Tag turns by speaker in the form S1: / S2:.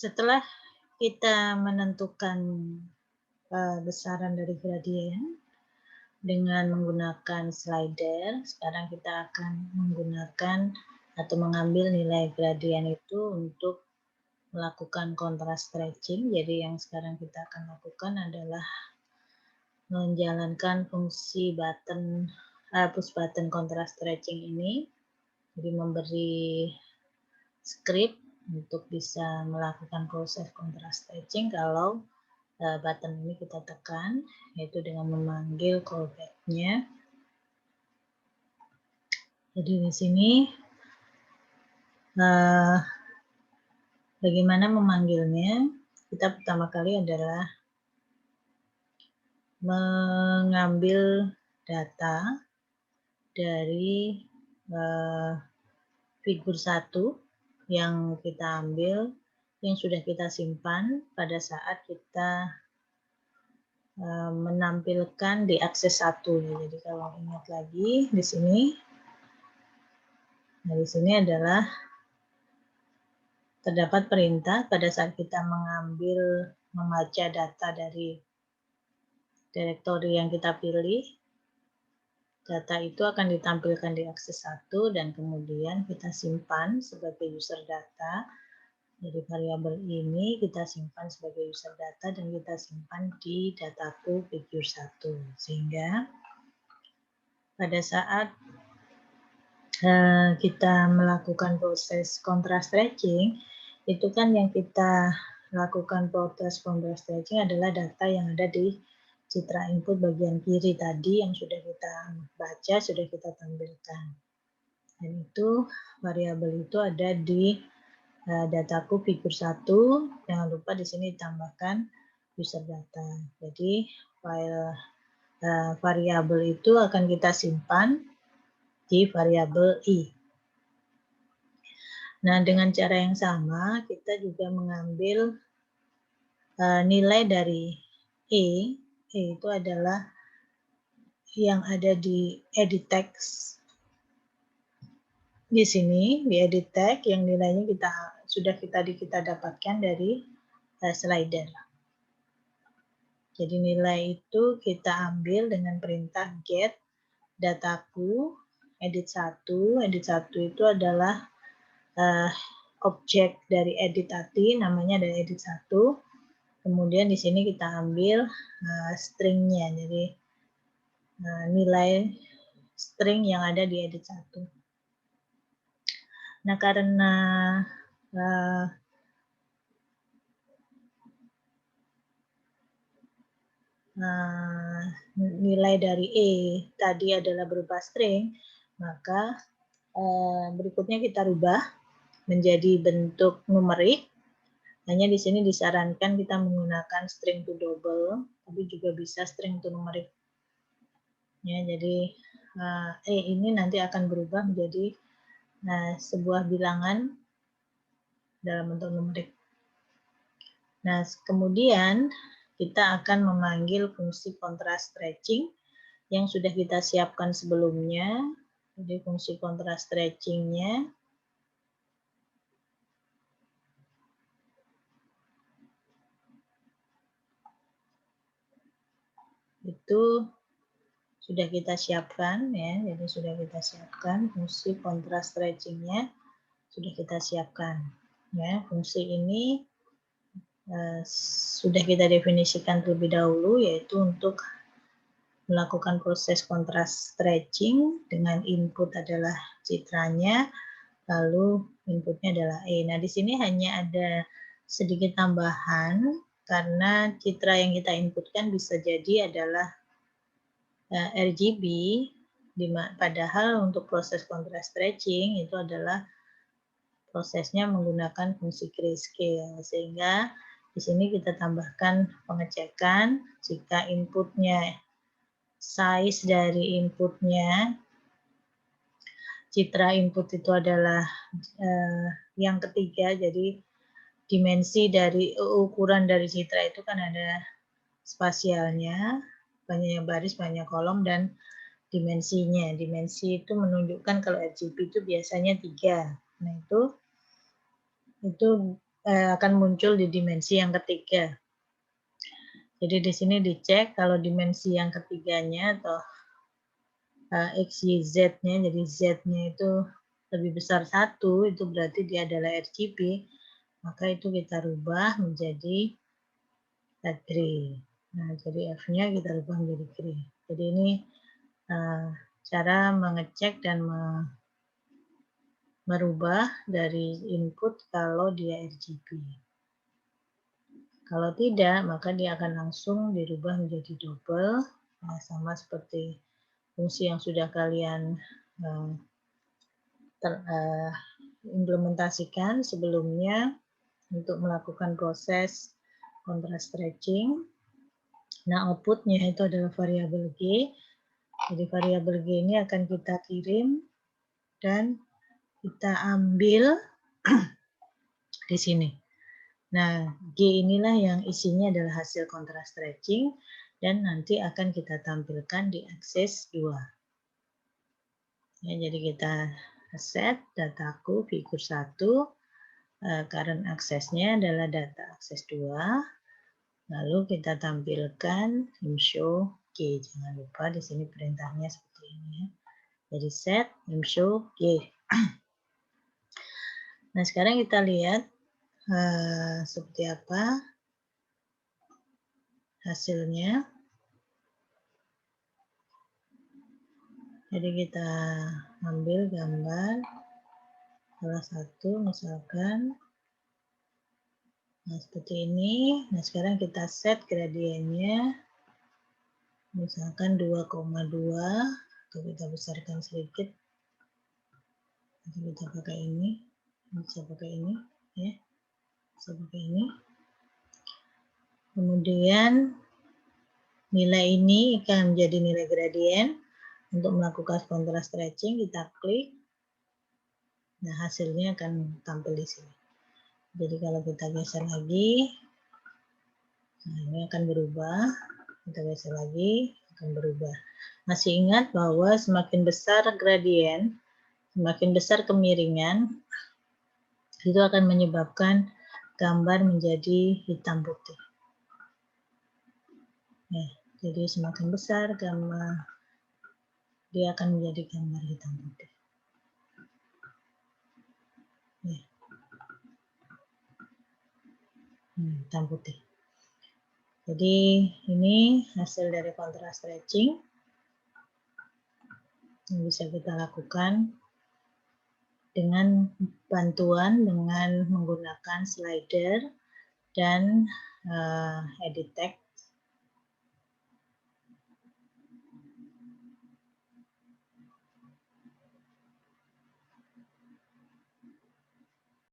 S1: Setelah kita menentukan besaran dari gradien dengan menggunakan slider, sekarang kita akan menggunakan atau mengambil nilai gradien itu untuk melakukan kontras stretching. Jadi yang sekarang kita akan lakukan adalah menjalankan fungsi push button kontras stretching ini. Jadi memberi script untuk bisa melakukan proses kontras stretching kalau button ini kita tekan, yaitu dengan memanggil callback-nya. Jadi di sini bagaimana memanggilnya? Kita pertama kali adalah mengambil data dari figur 1 yang kita ambil, yang sudah kita simpan pada saat kita menampilkan di akses 1. Jadi kalau ingat lagi di sini, nah di sini adalah terdapat perintah pada saat kita membaca data dari direktori yang kita pilih. Data itu akan ditampilkan di akses 1 dan kemudian kita simpan sebagai user data. Jadi variabel ini kita simpan sebagai user data dan kita simpan di dataku figur 1. Sehingga pada saat kita melakukan proses kontras stretching, itu kan yang kita lakukan proses kontras stretching adalah data yang ada di citra input bagian kiri tadi yang sudah kita baca, sudah kita tampilkan. Dan itu variabel itu ada di dataku figur 1, jangan lupa di sini ditambahkan user data. Jadi file variabel itu akan kita simpan di variabel i. Nah, dengan cara yang sama kita juga mengambil nilai dari e. E itu adalah yang ada di edit text. Di sini di edit text yang nilainya sudah kita dapatkan dari slider. Jadi nilai itu kita ambil dengan perintah get dataku edit 1. Edit 1 itu adalah objek dari edit tadi, namanya dari edit 1. Kemudian di sini kita ambil stringnya, jadi nilai string yang ada di edit 1. Nah, karena nilai dari E tadi adalah berupa string, maka berikutnya kita rubah menjadi bentuk numerik. Hanya di sini disarankan kita menggunakan string to double, tapi juga bisa string to numerik. Ya, jadi E ini nanti akan berubah menjadi sebuah bilangan dalam bentuk numerik. Nah, kemudian kita akan memanggil fungsi kontras stretching yang sudah kita siapkan sebelumnya. Jadi fungsi kontras stretching-nya itu sudah kita siapkan ya. Jadi sudah kita siapkan fungsi kontras stretching-nya sudah kita siapkan ya. Fungsi ini sudah kita definisikan terlebih dahulu, yaitu untuk melakukan proses kontras stretching dengan input adalah citranya, lalu inputnya adalah E. Nah, di sini hanya ada sedikit tambahan karena citra yang kita inputkan bisa jadi adalah RGB, padahal untuk proses kontras stretching itu adalah prosesnya menggunakan fungsi grayscale, sehingga di sini kita tambahkan pengecekan jika inputnya, size dari inputnya, citra input itu adalah yang ketiga, jadi dimensi dari ukuran dari citra itu kan ada spasialnya, banyak baris, banyak kolom, dan dimensinya. Dimensi itu menunjukkan kalau RGB itu biasanya 3. Nah, itu akan muncul di dimensi yang ketiga. Jadi di sini dicek kalau dimensi yang ketiganya atau X, Y, Z-nya, jadi Z-nya itu lebih besar 1, itu berarti dia adalah RGB, maka itu kita rubah menjadi gray. Nah, jadi F-nya kita rubah menjadi gray. Jadi ini cara mengecek dan merubah dari input kalau dia RGB. Kalau tidak, maka dia akan langsung dirubah menjadi double, sama seperti fungsi yang sudah kalian implementasikan sebelumnya untuk melakukan proses contrast stretching. Nah, outputnya itu adalah variabel G. Jadi variabel G ini akan kita kirim dan kita ambil di sini. Nah, G inilah yang isinya adalah hasil contrast stretching dan nanti akan kita tampilkan di akses 2. Ya, jadi kita set dataku figur 1, current aksesnya adalah data akses 2, lalu kita tampilkan show G. Jangan lupa di sini perintahnya seperti ini ya. Jadi set show G. Nah, sekarang kita lihat seperti apa hasilnya. Jadi kita ambil gambar salah satu misalkan, nah seperti ini. Nah sekarang kita set gradiennya misalkan 2,2 atau kita besarkan sedikit. Nanti kita pakai ini, bisa pakai ini ya, bisa pakai ini. Kemudian nilai ini akan menjadi nilai gradien. Untuk melakukan contrast stretching kita klik. Nah hasilnya akan tampil di sini. Jadi kalau kita geser lagi, nah ini akan berubah. Kita geser lagi, akan berubah. Masih ingat bahwa semakin besar gradien, semakin besar kemiringan, itu akan menyebabkan gambar menjadi hitam putih. Ya, jadi semakin besar gambar, dia akan menjadi gambar hitam putih. Ya. Hitam putih. Jadi ini hasil dari contrast stretching yang bisa kita lakukan dengan bantuan dengan menggunakan slider dan edit text